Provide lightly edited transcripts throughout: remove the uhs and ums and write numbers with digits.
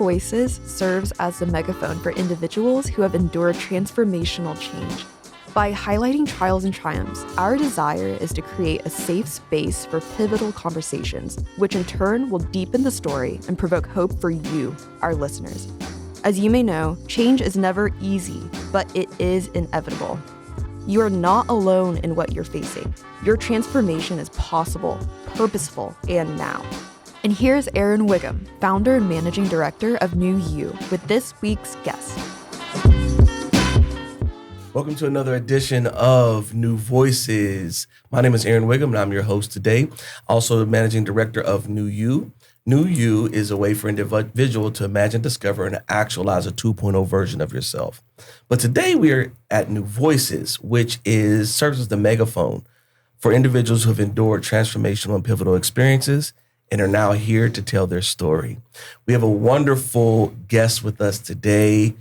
Voices serves as the megaphone for individuals who have endured transformational change. By highlighting trials and triumphs, our desire is to create a safe space for pivotal conversations, which in turn will deepen the story and provoke hope for you, our listeners. As you may know, change is never easy, but it is inevitable. You are not alone in what you're facing. Your transformation is possible, purposeful, and now. And here's Aaron Wiggum, founder and managing director of New You, with this week's guest. Welcome to another edition of New Voices. My name is Aaron Wiggum, and I'm your host today. Also the managing director of New You. New You is a way for an individual to imagine, discover, and actualize a 2.0 version of yourself. But today we are at New Voices, which serves as the megaphone for individuals who have endured transformational and pivotal experiences and are now here to tell their story. We have a wonderful guest with us today.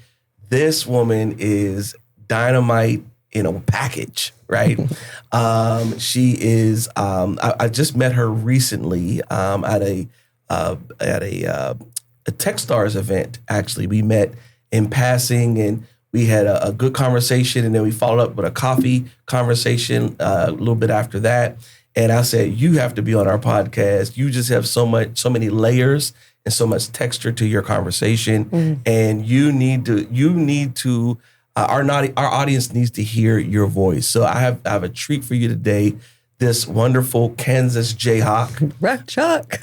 This woman is dynamite in a package, right? She is. I just met her recently at a Techstars event. Actually, we met in passing, and we had a good conversation, and then we followed up with a coffee conversation a little bit after that. And I said, "You have to be on our podcast. You just have so many layers and so much texture to your conversation, and you need to." Our audience needs to hear your voice. So I have a treat for you today. This wonderful Kansas Jayhawk, Rock Chalk,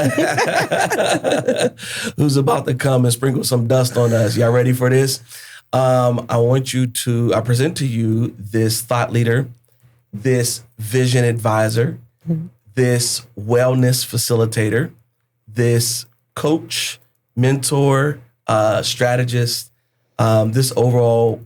who's about to come and sprinkle some dust on us. Y'all ready for this? I present to you this thought leader, this vision advisor, this wellness facilitator, this coach, mentor, strategist, this overall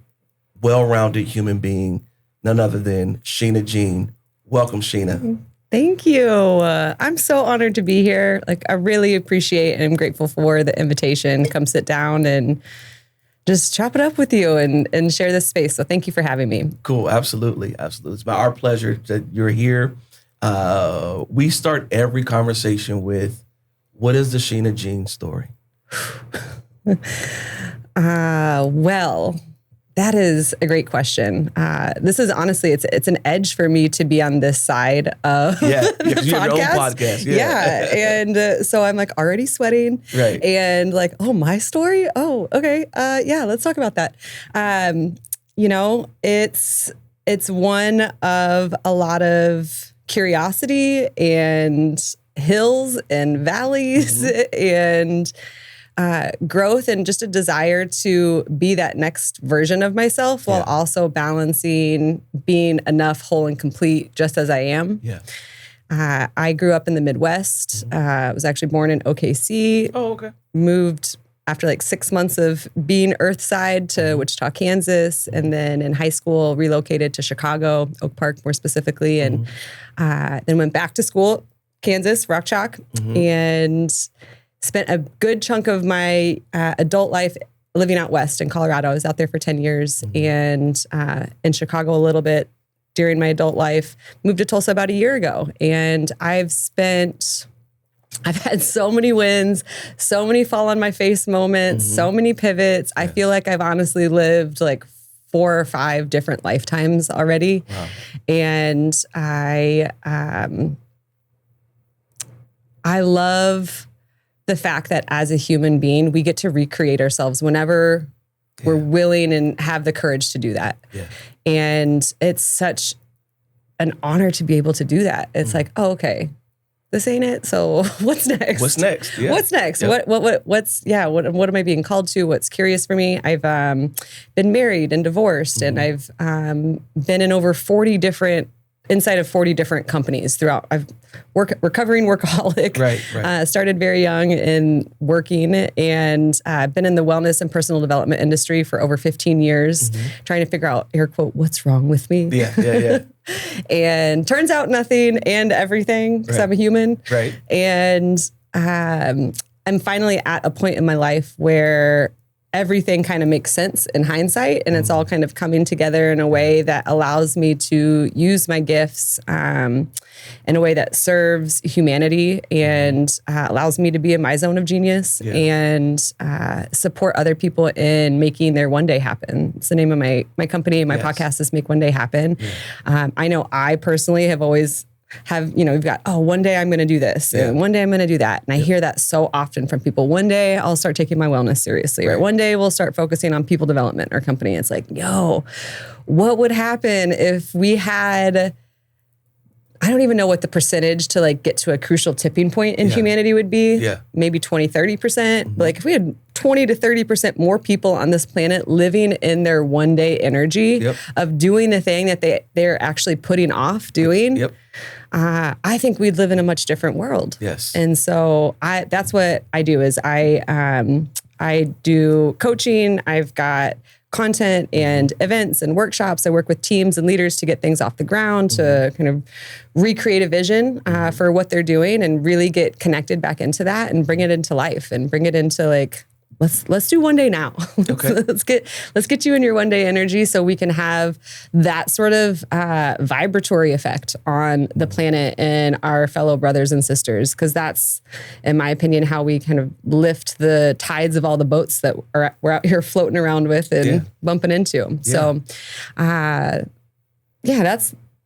well-rounded human being, none other than Shenna Jean. Welcome, Sheena. Thank you. I'm so honored to be here. I really appreciate and I'm grateful for the invitation to come sit down and just chop it up with you and share this space. So thank you for having me. Cool. Absolutely. Absolutely. It's our pleasure that you're here. We start every conversation with, what is the Shenna Jean story? Well, that is a great question. This is honestly, it's an edge for me to be on this side of the you have your own podcast. Yeah. And so I'm already sweating. Right. And oh, my story? Oh, okay. Yeah, let's talk about that. It's one of a lot of curiosity and hills and valleys and growth and just a desire to be that next version of myself while also balancing being enough, whole, and complete just as I am. Yeah. I grew up in the Midwest. I was actually born in OKC. Oh, okay. Moved after 6 months of being Earthside to Wichita, Kansas. And then in high school, relocated to Chicago, Oak Park more specifically. And then went back to school, Kansas, Rock Chalk, and spent a good chunk of my adult life living out west in Colorado. I was out there for 10 years and in Chicago a little bit during my adult life. Moved to Tulsa about a year ago. And I've had so many wins, so many fall on my face moments, so many pivots. I feel like I've honestly lived 4 or 5 different lifetimes already. Wow. And I love the fact that as a human being, we get to recreate ourselves whenever we're willing and have the courage to do that. Yeah. And it's such an honor to be able to do that. It's oh, okay, this ain't it. So what's next? What's next? Yeah. What's next? Yep. What am I being called to? What's curious for me? I've been married and divorced, and I've been in over 40 different companies throughout. I've recovering workaholic. Right. Started very young in working, and been in the wellness and personal development industry for over 15 years, trying to figure out, air quote, what's wrong with me. Yeah. And turns out nothing and everything, because I'm a human. Right. And I'm finally at a point in my life where everything kind of makes sense in hindsight, and it's all kind of coming together in a way that allows me to use my gifts in a way that serves humanity and allows me to be in my zone of genius and support other people in making their one day happen. It's the name of my company. My podcast is Make One Day Happen. I know I personally have always we've got, one day I'm going to do this and one day I'm going to do that. And I hear that so often from people. One day I'll start taking my wellness seriously, or one day we'll start focusing on people development or company. It's like, what would happen if we had, I don't even know what the percentage to like get to a crucial tipping point in humanity would be. Yeah. Maybe 20, 30%. But like if we had 20 to 30% more people on this planet living in their one day energy of doing the thing that they're actually putting off doing, I think we'd live in a much different world. Yes. And so that's what I do is I do coaching. I've got content and events and workshops. I work with teams and leaders to get things off the ground, to kind of recreate a vision for what they're doing and really get connected back into that and bring it into life and bring it into like, let's do one day now. Okay. let's get you in your one day energy so we can have that sort of vibratory effect on the planet and our fellow brothers and sisters. Because that's, in my opinion, how we kind of lift the tides of all the boats that we're out here floating around with and bumping into. So,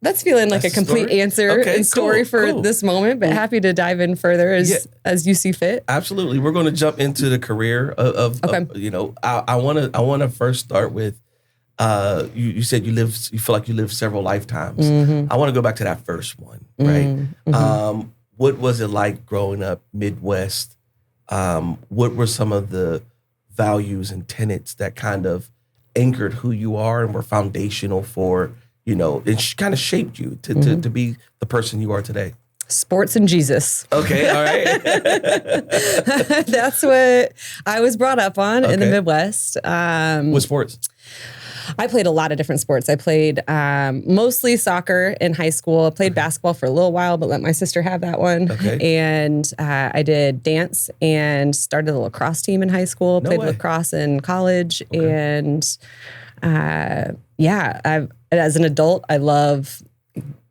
that's feeling like a complete answer and story for this moment, but happy to dive in further as you see fit. Absolutely. We're going to jump into the career of I want to first start with, you said you feel like you lived several lifetimes. I want to go back to that first one, right? What was it like growing up Midwest? What were some of the values and tenets that kind of anchored who you are and were foundational for, it kind of shaped you to be the person you are today? Sports and Jesus. Okay, all right. That's what I was brought up on in the Midwest. What sports? I played a lot of different sports. I played mostly soccer in high school. I played basketball for a little while, but let my sister have that one. Okay. And I did dance and started a lacrosse team in high school. Played lacrosse in college. And as an adult, I love,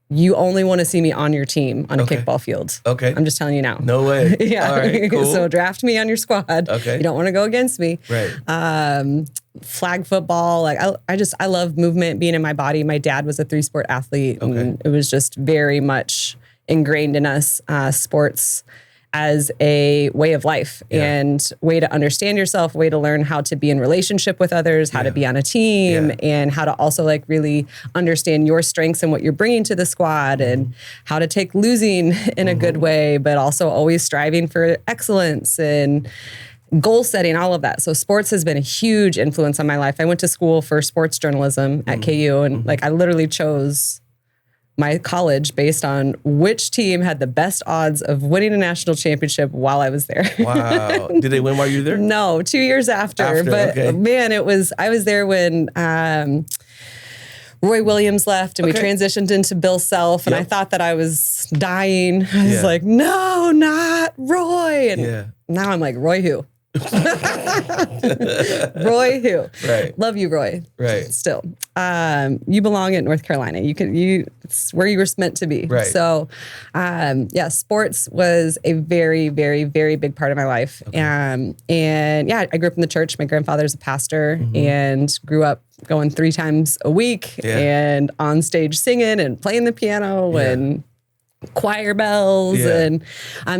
you only want to see me on your team on a kickball field. Okay. I'm just telling you now. No way. Yeah. All right, cool. So draft me on your squad. Okay. You don't want to go against me. Right. Flag football. Like I love movement, being in my body. My dad was a 3-sport athlete. And it was just very much ingrained in us, sports as a way of life and way to understand yourself, way to learn how to be in relationship with others, how to be on a team, and how to also like really understand your strengths and what you're bringing to the squad, and how to take losing in a good way, but also always striving for excellence and goal setting, all of that. So sports has been a huge influence on my life. I went to school for sports journalism at KU, and like I literally chose my college based on which team had the best odds of winning a national championship while I was there. Wow. Did they win while you were there? No, 2 years after. But man, I was there when Roy Williams left and we transitioned into Bill Self, and I thought that I was dying. I was like, no, not Roy. And now I'm like, Roy who? Roy who? Right. Love you, Roy. Right. Still. You belong at North Carolina. It's where you were meant to be. Right. So, sports was a very, very, very big part of my life. Okay. I grew up in the church. My grandfather's a pastor and grew up going 3 times a week and on stage singing and playing the piano and choir bells. And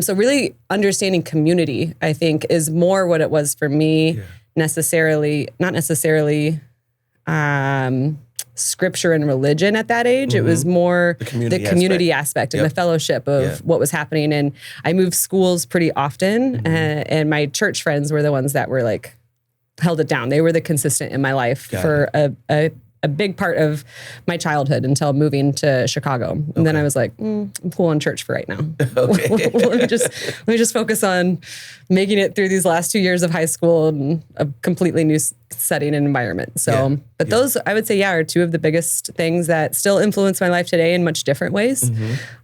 so really understanding community, I think, is more what it was for me, not necessarily scripture and religion at that age. It was more the community aspect and the fellowship of what was happening. And I moved schools pretty often, and my church friends were the ones that were like held it down. They were the consistent in my life for a big part of my childhood until moving to Chicago. And then I was like, I'm cool on church for right now. let me just focus on making it through these last 2 years of high school and a completely new setting and environment. So, those I would say, are 2 of the biggest things that still influence my life today in much different ways,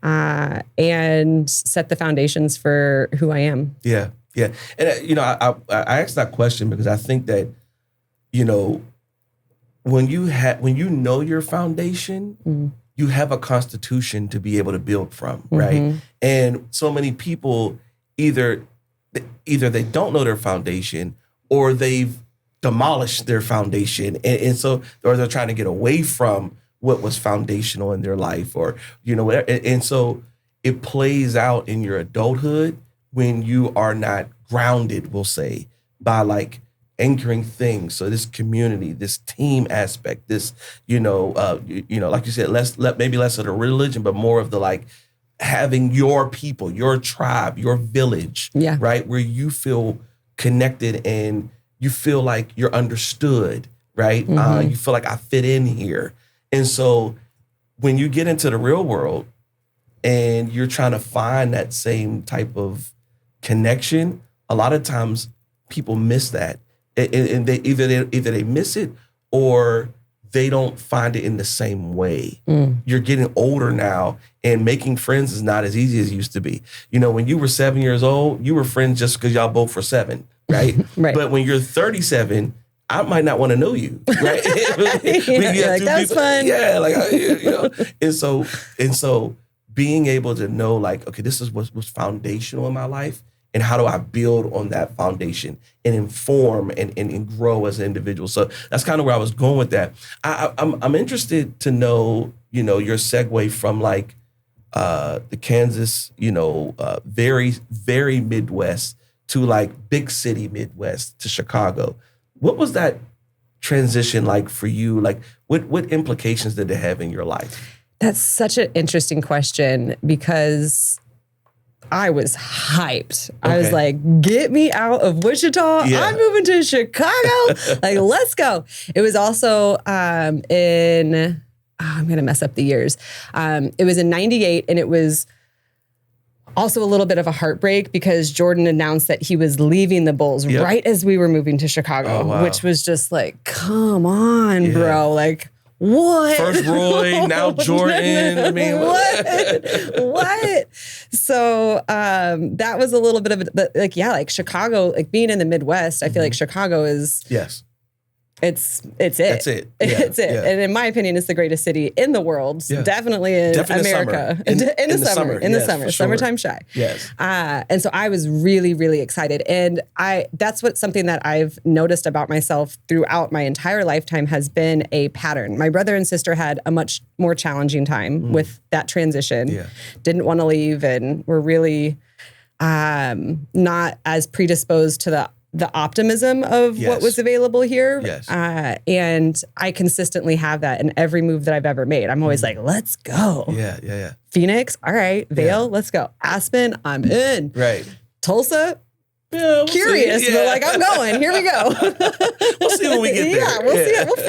and set the foundations for who I am. Yeah. Yeah. And I asked that question because I think that you know, when you know your foundation, you have a constitution to be able to build from, right? And so many people either they don't know their foundation or they've demolished their foundation, and so or they're trying to get away from what was foundational in their life, or you know whatever. And so it plays out in your adulthood when you are not grounded, we'll say, by like anchoring things. So this community, this team aspect, this, like you said, maybe less of the religion, but more of the like having your people, your tribe, your village, right? Where you feel connected and you feel like you're understood, right? You feel like I fit in here. And so when you get into the real world and you're trying to find that same type of connection, a lot of times people miss that. And they either they miss it or they don't find it in the same way. You're getting older now, and making friends is not as easy as it used to be. You know, when you were 7 years old, you were friends just because y'all both were 7, right? Right. But when you're 37, I might not want to know you, right? Like, that was fun. Yeah, like and so being able to know, like, okay, this is what's foundational in my life. And how do I build on that foundation and inform and grow as an individual? So that's kind of where I was going with that. I'm interested to know, your segue from like the Kansas, very, very Midwest to like big city Midwest to Chicago. What was that transition like for you? Like what implications did it have in your life? That's such an interesting question because I was hyped. I was like, get me out of Wichita. Yeah. I'm moving to Chicago. Like, let's go. It was also I'm going to mess up the years. It was in 98, and it was also a little bit of a heartbreak because Jordan announced that he was leaving the Bulls right as we were moving to Chicago, which was just like, come on, bro. Like, what? First Roy, now Jordan. I mean, what? So that was a little bit of a, but like, like Chicago, like being in the Midwest, I feel like Chicago is it's it. That's it. Yeah. It's it. Yeah. And in my opinion, it's the greatest city in the world. Yeah. Definitely in America. In the summer. In the summer. Summertime shy. Yes. And so I was really, really excited. And that's something that I've noticed about myself throughout my entire lifetime has been a pattern. My brother and sister had a much more challenging time with that transition. Yeah. Didn't want to leave and were really not as predisposed to the optimism of what was available here. Yes. And I consistently have that in every move that I've ever made. I'm always like, let's go. Yeah. Phoenix, all right. Vale, let's go. Aspen, I'm in. Right. Tulsa, we'll curious, but like, I'm going. Here we go. We'll see when we get there. Yeah, we'll see.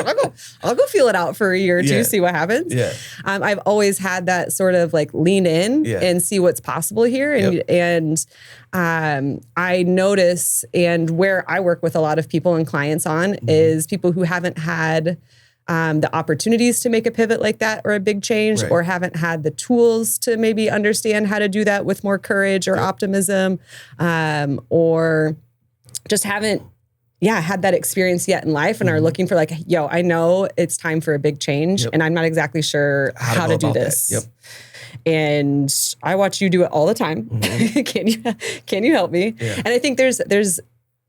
I'll go feel it out for a year or two, see what happens. Yeah. I've always had that sort of like lean in and see what's possible here. And I notice, and where I work with a lot of people and clients on is people who haven't had the opportunities to make a pivot like that or a big change, or haven't had the tools to maybe understand how to do that with more courage or optimism, or just haven't had that experience yet in life and are looking for like, I know it's time for a big change and I'm not exactly sure how to do this. And I watch you do it all the time. Can you help me? Yeah. And I think there's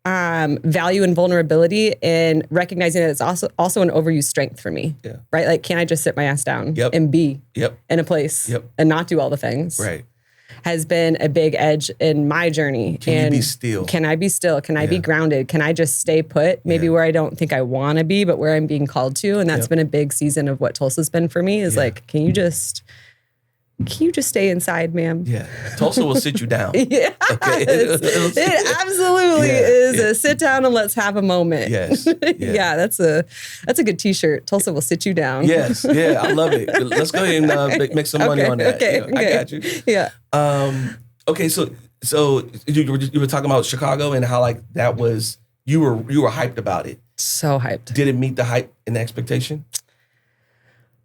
value and vulnerability in recognizing that it's also an overused strength for me. Yeah. Right? Like, can I just sit my ass down and be in a place and not do all the things? Right. Has been a big edge in my journey. Can you be still? Can I be still? Can I be grounded? Can I just stay put? Maybe where I don't think I want to be, but where I'm being called to. And that's been a big season of what Tulsa's been for me is like, can you just stay inside, ma'am? Yeah. Tulsa will sit you down. Yeah. Okay. It absolutely is a sit down and let's have a moment. Yes. Yeah, that's a good t-shirt. Tulsa will sit you down. Yes. Yeah, I love it. Let's go ahead and make some money on that. Okay. I got you. Yeah. Okay, so you were talking about Chicago and how like that was you were hyped about it. So hyped. Did it meet the hype and the expectation?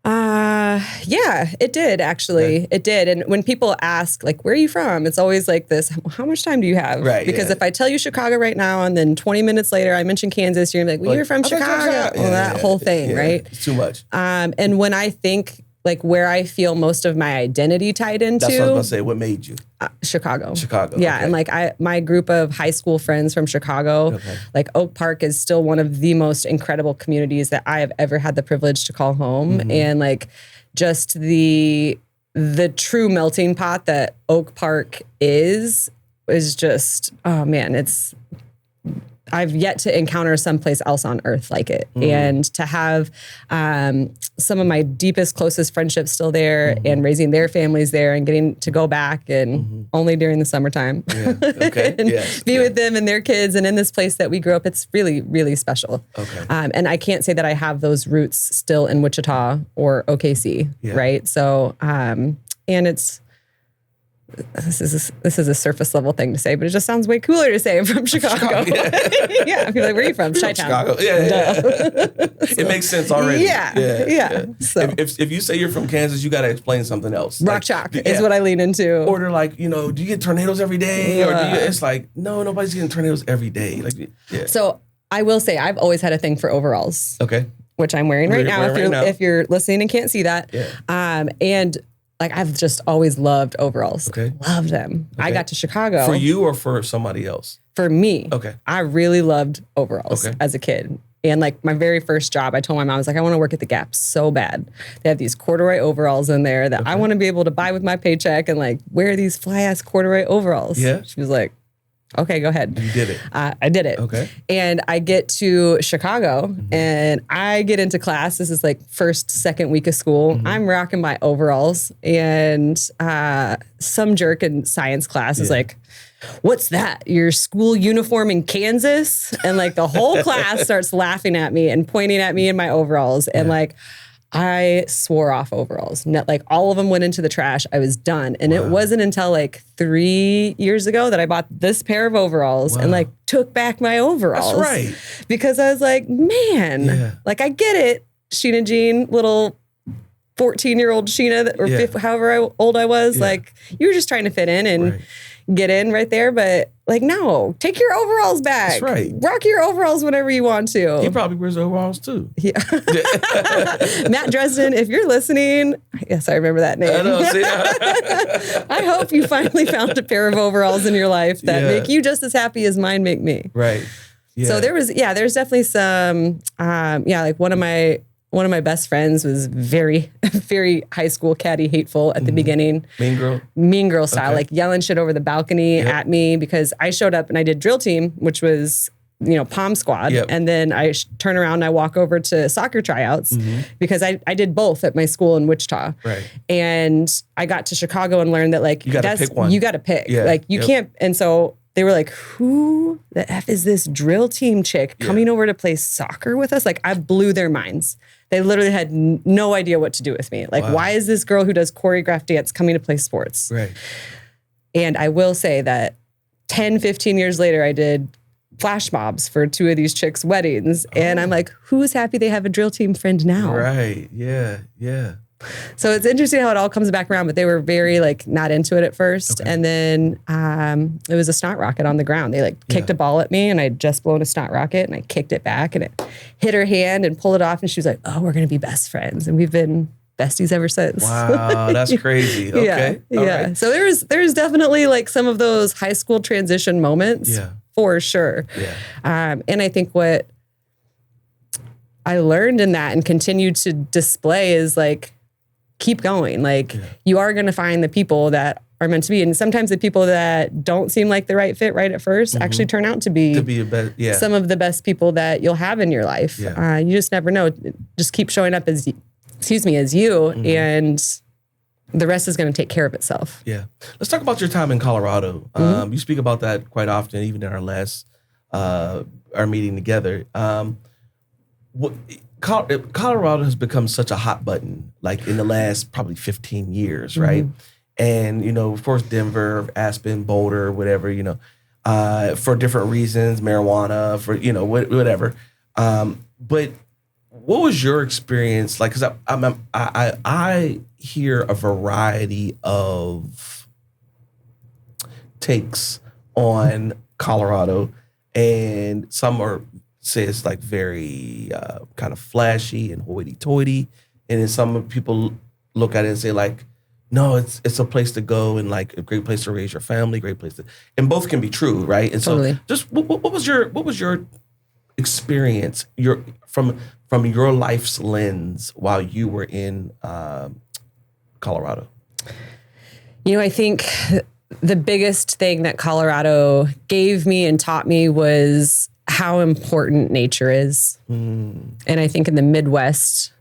Yeah, it did actually. Okay. It did. And when people ask, like, where are you from? It's always like this, how much time do you have? Right, Because yeah. if I tell you Chicago right now and then 20 minutes later I mention Kansas, you're gonna be like, well, you're from I thought you were Chicago. Well, that whole thing, right? It's too much. And when I think like where I feel most of my identity tied into, That's what I was going to say. What made you? Chicago. Chicago. Yeah. Okay. And like my group of high school friends from Chicago, like Oak Park is still one of the most incredible communities that I have ever had the privilege to call home. And like just the true melting pot that Oak Park is just, oh man, I've yet to encounter someplace else on earth like it. And to have some of my deepest, closest friendships still there and raising their families there and getting to go back and only during the summertime Okay. and Yes. be with them and their kids and in this place that we grew up. It's really, really special. Okay. And I can't say that I have those roots still in Wichita or OKC, right? So, and it's, this is a surface level thing to say, but it just sounds way cooler to say I'm from Chicago. Yeah, people are like, where are you from? Chi-town. Chicago. Yeah. It makes sense already. Yeah. So If you say you're from Kansas, you got to explain something else. rock chalk is what I lean into. Or they're like, do you get tornadoes every day? Or it's like, no, nobody's getting tornadoes every day. Like, yeah. So I will say I've always had a thing for overalls. Okay. Which I'm wearing right now. If you're listening and can't see that. Yeah. And like I've just always loved overalls. Okay. Loved them. Okay. I got to Chicago. For you or for somebody else? For me. Okay. I really loved overalls as a kid. And like my very first job, I told my mom, I was like, I want to work at the Gap so bad. They have these corduroy overalls in there that I want to be able to buy with my paycheck and like wear these fly ass corduroy overalls. Yeah. She was like, okay, go ahead. You did it. I did it. Okay. And I get to Chicago and I get into class. This is like first, second week of school. I'm rocking my overalls and some jerk in science class is like, what's that? Your school uniform in Kansas? And like the whole class starts laughing at me and pointing at me in my overalls. And like, I swore off overalls. Like all of them went into the trash. I was done. And it wasn't until like 3 years ago that I bought this pair of overalls and like took back my overalls. That's right. Because I was like, man, like I get it. Sheena Jean, little 14-year-old Sheena, or however old I was, like you were just trying to fit in and get in right there. But like, no, take your overalls back. That's right. Rock your overalls whenever you want to. He probably wears overalls too. Yeah. Matt Dresden, if you're listening, yes, I remember that name. I know, see? I hope you finally found a pair of overalls in your life that make you just as happy as mine make me. Right. Yeah. So there's definitely some, like one of my best friends was very, very high school catty hateful at the beginning. Mean girl style, like yelling shit over the balcony at me because I showed up and I did drill team, which was, pom squad. And then I turn around and I walk over to soccer tryouts because I did both at my school in Wichita. Right. And I got to Chicago and learned that like, you got to pick one. You got to pick. Yeah. Like you can't. And so they were like, who the F is this drill team chick coming over to play soccer with us? Like I blew their minds. They literally had no idea what to do with me. Like, why is this girl who does choreographed dance coming to play sports? Right. And I will say that 10, 15 years later, I did flash mobs for two of these chicks' weddings. And I'm like, who's happy they have a drill team friend now? Right. Yeah. Yeah. So it's interesting how it all comes back around, but they were very like not into it at first. And then it was a snot rocket on the ground. They like kicked a ball at me and I'd just blown a snot rocket and I kicked it back and it hit her hand and pulled it off. And she was like, oh, we're going to be best friends. And we've been besties ever since. Wow. That's crazy. Okay. Yeah. Right. So there's definitely like some of those high school transition moments for sure. Yeah. And I think what I learned in that and continue to display is like, keep going. Like you are going to find the people that are meant to be. And sometimes the people that don't seem like the right fit right at first actually turn out to be some of the best people that you'll have in your life. Yeah. You just never know. Just keep showing up as you and the rest is going to take care of itself. Yeah. Let's talk about your time in Colorado. You speak about that quite often, even in our last, our meeting together. Colorado has become such a hot button, like in the last probably 15 years, right? And, of course, Denver, Aspen, Boulder, whatever, for different reasons, marijuana, for, whatever. But what was your experience like? Because I hear a variety of takes on Colorado, and some say it's like very kind of flashy and hoity-toity, and then some people look at it and say like, no, it's a place to go and like a great place to raise your family, great place to, and both can be true, right? And Totally. so, just what was your experience from your life's lens while you were in Colorado? You know, I think the biggest thing that Colorado gave me and taught me was how important nature is. And I think in the Midwest,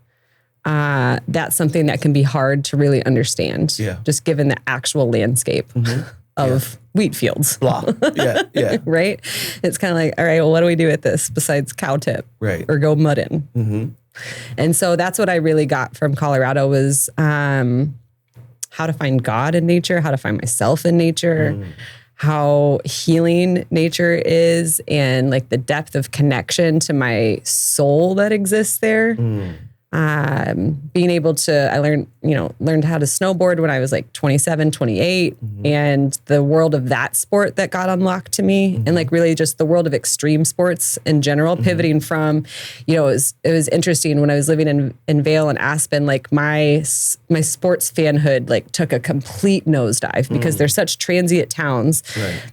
that's something that can be hard to really understand. Yeah. Just given the actual landscape of wheat fields. Blah. Yeah. Right? It's kind of like, all right, well, what do we do with this besides cow tip? Right. Or go mud in? And so that's what I really got from Colorado was how to find God in nature, how to find myself in nature, how healing nature is, and like the depth of connection to my soul that exists there. Being able to, I learned how to snowboard when I was like 27, 28, and the world of that sport that got unlocked to me, and like really just the world of extreme sports in general, pivoting from, it was interesting when I was living in Vail and Aspen, like my sports fanhood like took a complete nosedive because they're such transient towns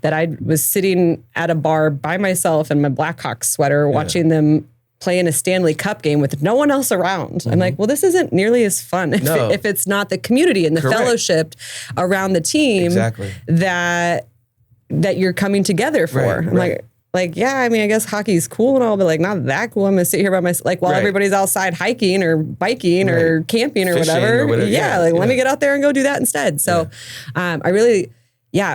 that I was sitting at a bar by myself in my Blackhawks sweater watching them playing a Stanley Cup game with no one else around. I'm like, well, this isn't nearly as fun if it's not the community and the fellowship around the team that you're coming together for. I'm like, yeah, I mean, I guess hockey's cool and all, but like not that cool. I'm gonna sit here by myself, like while everybody's outside hiking or biking or camping or whatever. Let me get out there and go do that instead. So I really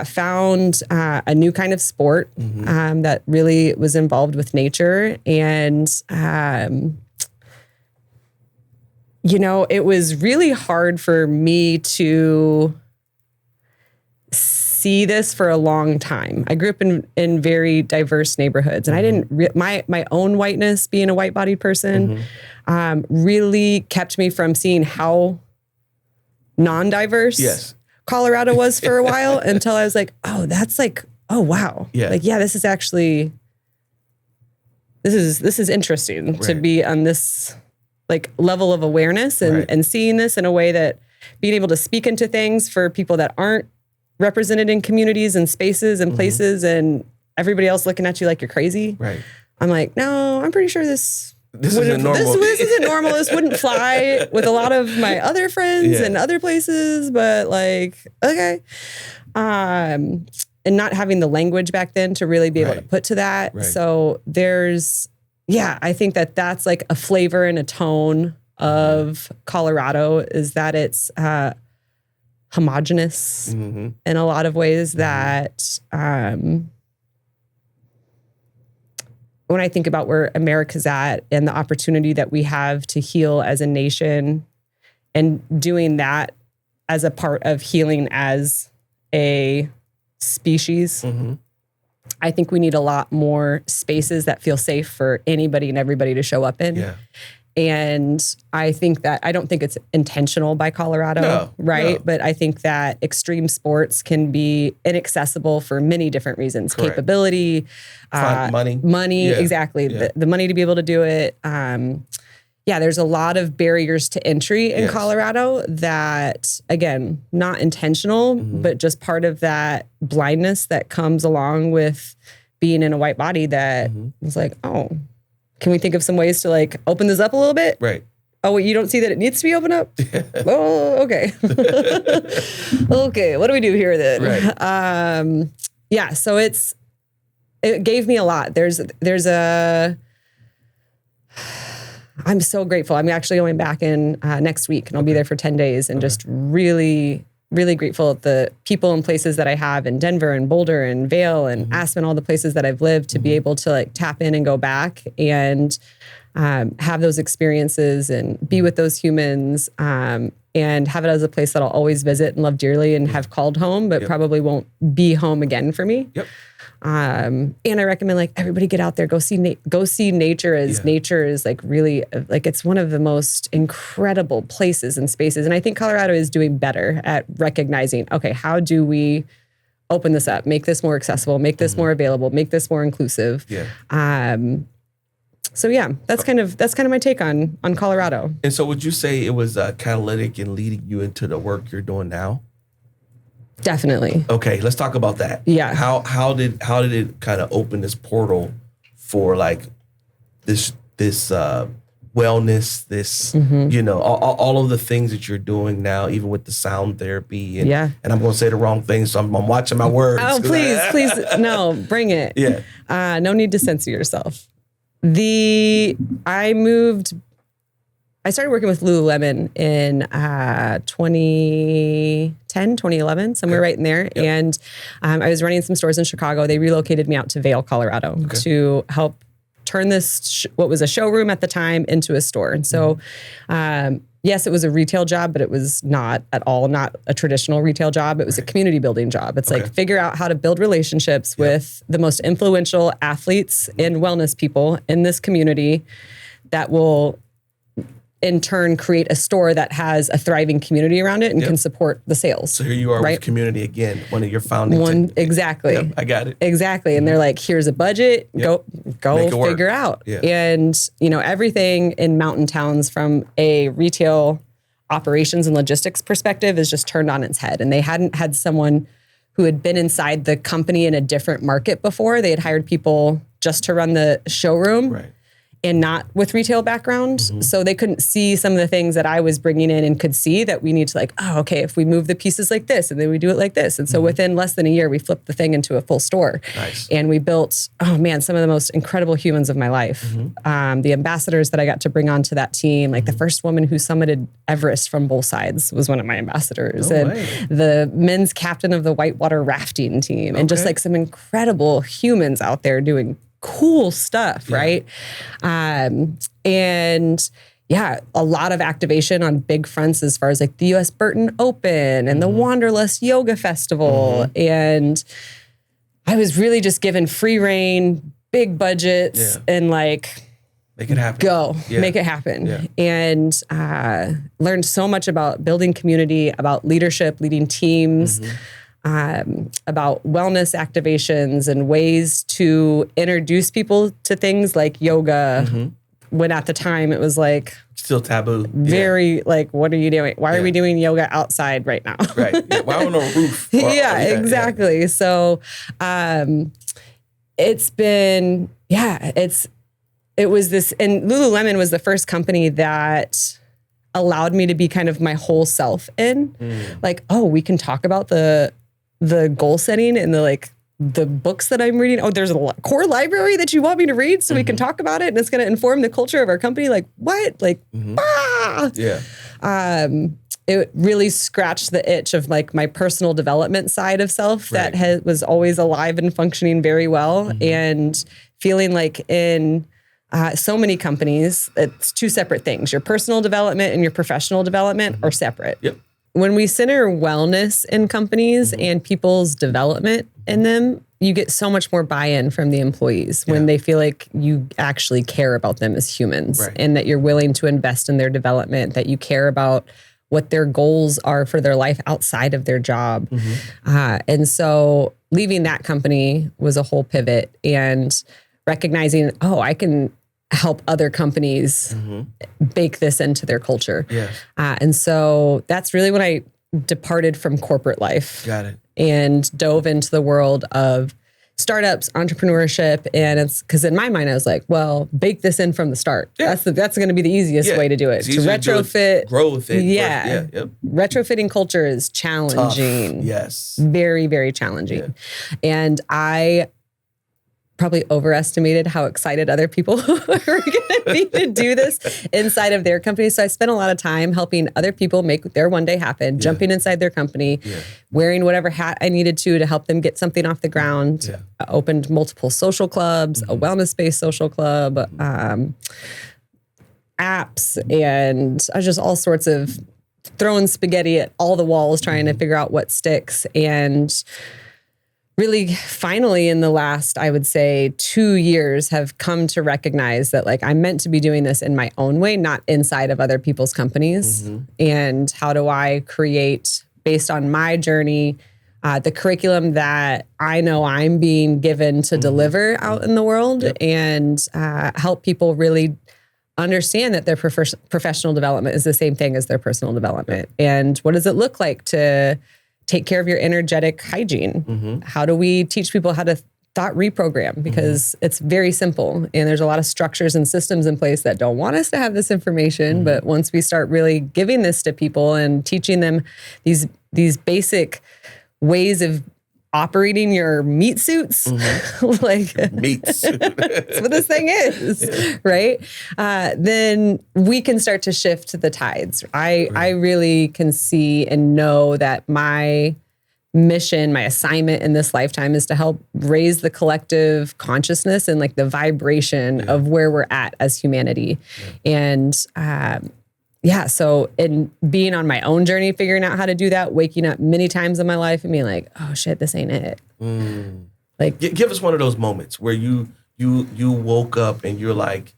found a new kind of sport that really was involved with nature. And, it was really hard for me to see this for a long time. I grew up in very diverse neighborhoods, and I didn't, my own whiteness, being a white-bodied person, really kept me from seeing how non-diverse Colorado was for a while until I was like, oh, that's like, oh, wow. Like, this is actually, this is interesting to be on this like level of awareness and seeing this in a way that being able to speak into things for people that aren't represented in communities and spaces and places and everybody else looking at you like you're crazy. I'm like, no, I'm pretty sure this isn't normal. This isn't normal. This wouldn't fly with a lot of my other friends and other places, but like, okay. And not having the language back then to really be able to put to that. So there's, I think that's like a flavor and a tone of Colorado is that it's homogenous in a lot of ways that, when I think about where America's at and the opportunity that we have to heal as a nation and doing that as a part of healing as a species, I think we need a lot more spaces that feel safe for anybody and everybody to show up in. And I think that, I don't think it's intentional by Colorado, but I think that extreme sports can be inaccessible for many different reasons. Capability, money, exactly. The money to be able to do it. There's a lot of barriers to entry in Colorado that, again, not intentional, but just part of that blindness that comes along with being in a white body that was like, oh, can we think of some ways to like open this up a little bit? Oh, wait, you don't see that it needs to be opened up? Oh, okay. Okay, what do we do here then? So it gave me a lot. I'm so grateful. I'm actually going back in next week, and I'll be there for 10 days and just really, really grateful at the people and places that I have in Denver and Boulder and Vail and Aspen, all the places that I've lived to be able to like tap in and go back and have those experiences and be with those humans, and have it as a place that I'll always visit and love dearly and have called home, but probably won't be home again for me. Yep. And I recommend like everybody get out there, go see nature, as nature is like really like it's one of the most incredible places and spaces. And I think Colorado is doing better at recognizing, okay, how do we open this up, make this more accessible, make this more available, make this more inclusive. So yeah, that's kind of my take on Colorado. And so would you say it was catalytic in leading you into the work you're doing now? Definitely. Okay, let's talk about that. Yeah. How did it kind of open this portal for like this wellness, this all of the things that you're doing now, even with the sound therapy and I'm going to say the wrong thing, so I'm watching my words. Oh, please, no, bring it. Yeah. No need to censor yourself. I started working with Lululemon in 2010, 2011, somewhere right in there. Yep. And I was running some stores in Chicago. They relocated me out to Vail, Colorado to help turn this, what was a showroom at the time, into a store. And so, yes, it was a retail job, but it was not at all, not a traditional retail job. It was a community building job. It's like figure out how to build relationships with the most influential athletes and wellness people in this community that will in turn create a store that has a thriving community around it and can support the sales. So here you are with community again, one of your founding. Exactly. Yep, I got it. Exactly. And they're like, here's a budget, go figure out. Yeah. And everything in mountain towns from a retail operations and logistics perspective is just turned on its head. And they hadn't had someone who had been inside the company in a different market before. They had hired people just to run the showroom. Right. And not with retail background. So they couldn't see some of the things that I was bringing in and could see that we need to like, oh, okay, if we move the pieces like this and then we do it like this. And so within less than a year, we flipped the thing into a full store. Nice. And we built, some of the most incredible humans of my life. The ambassadors that I got to bring onto that team, like the first woman who summited Everest from both sides was one of my ambassadors. No and way. The men's captain of the whitewater rafting team. And just like some incredible humans out there doing cool stuff, right? And yeah, a lot of activation on big fronts as far as like the US Burton Open and the Wanderlust Yoga Festival. And I was really just given free reign, big budgets, and like, make it happen. Make it happen. And learned so much about building community, about leadership, leading teams, about wellness activations and ways to introduce people to things like yoga, when at the time it was like still taboo. Very like, what are you doing? Why are we doing yoga outside right now? Right. Yeah. Why on a roof? Exactly. Yeah. So it's been, it was this, and Lululemon was the first company that allowed me to be kind of my whole self in. Like, oh, we can talk about the goal setting and the books that I'm reading. Oh, there's a core library that you want me to read so we can talk about it and it's going to inform the culture of our company. Like what? Like, it really scratched the itch of like my personal development side of self that was always alive and functioning very well. And feeling like in so many companies, it's two separate things. Your personal development and your professional development are separate. Yep. When we center wellness in companies and people's development in them, you get so much more buy-in from the employees when they feel like you actually care about them as humans and that you're willing to invest in their development, that you care about what their goals are for their life outside of their job. And so leaving that company was a whole pivot and recognizing, oh, I can help other companies bake this into their culture. And so that's really when I departed from corporate life. Got it. And dove into the world of startups, entrepreneurship. And it's because in my mind, I was like, well, bake this in from the start. That's going to be the easiest way to do it. To retrofit. Grow with it. Retrofitting culture is challenging. Tough. Yes. Very, very challenging. And I probably overestimated how excited other people were going to be to do this inside of their company. So I spent a lot of time helping other people make their one day happen, jumping inside their company, wearing whatever hat I needed to help them get something off the ground. I opened multiple social clubs, a wellness-based social club, apps and just all sorts of throwing spaghetti at all the walls, trying to figure out what sticks. And really, finally, in the last, I would say 2 years, have come to recognize that like I'm meant to be doing this in my own way, not inside of other people's companies. And how do I create, based on my journey, the curriculum that I know I'm being given to deliver out in the world, and help people really understand that their professional development is the same thing as their personal development. And what does it look like to take care of your energetic hygiene? How do we teach people how to thought reprogram? Because it's very simple, and there's a lot of structures and systems in place that don't want us to have this information. But once we start really giving this to people and teaching them these basic ways of operating your meat suits, like Meat suit. that's what this thing is, right? Then we can start to shift the tides. I really can see and know that my mission, my assignment in this lifetime is to help raise the collective consciousness and like the vibration of where we're at as humanity. And so in being on my own journey, figuring out how to do that, waking up many times in my life and being like, oh shit, this ain't it. Like, Give us one of those moments where you woke up and you're like,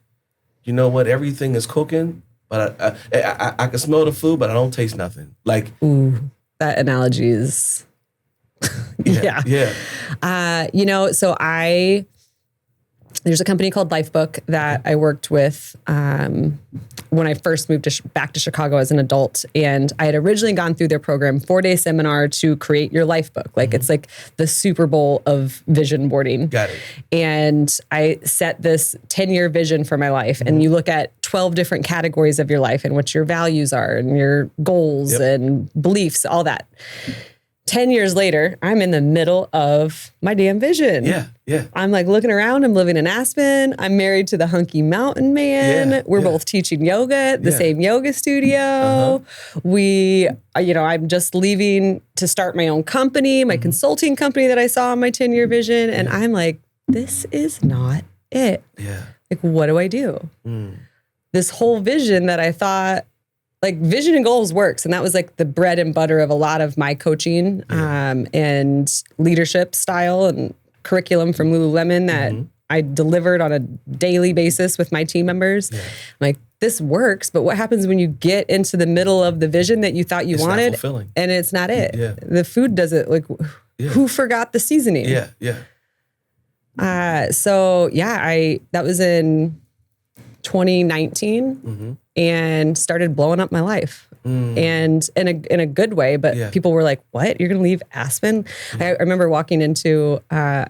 you know what, everything is cooking, but I can smell the food, but I don't taste nothing. Like, that analogy is, yeah. So there's a company called Lifebook that I worked with when I first moved back to Chicago as an adult. And I had originally gone through their program, 4-day seminar to create your Lifebook. Like it's like the Super Bowl of vision boarding. Got it. And I set this 10-year vision for my life. And you look at 12 different categories of your life and what your values are and your goals and beliefs, all that. 10 years later, I'm in the middle of my damn vision. Yeah. I'm like looking around. I'm living in Aspen. I'm married to the hunky mountain man. Yeah, We're both teaching yoga at the same yoga studio. I'm just leaving to start my own company, my consulting company that I saw in my 10-year vision. And I'm like, this is not it. Yeah. Like, what do I do? This whole vision that I thought, like vision and goals works. And that was like the bread and butter of a lot of my coaching and leadership style and curriculum from Lululemon that I delivered on a daily basis with my team members. I'm like, this works, but what happens when you get into the middle of the vision that you thought you wanted not fulfilling. And it's not it? Yeah. The food does it. Like, who forgot the seasoning? Yeah. That was in 2019 and started blowing up my life. And in a good way, but people were like, what? You're going to leave Aspen? I remember walking into the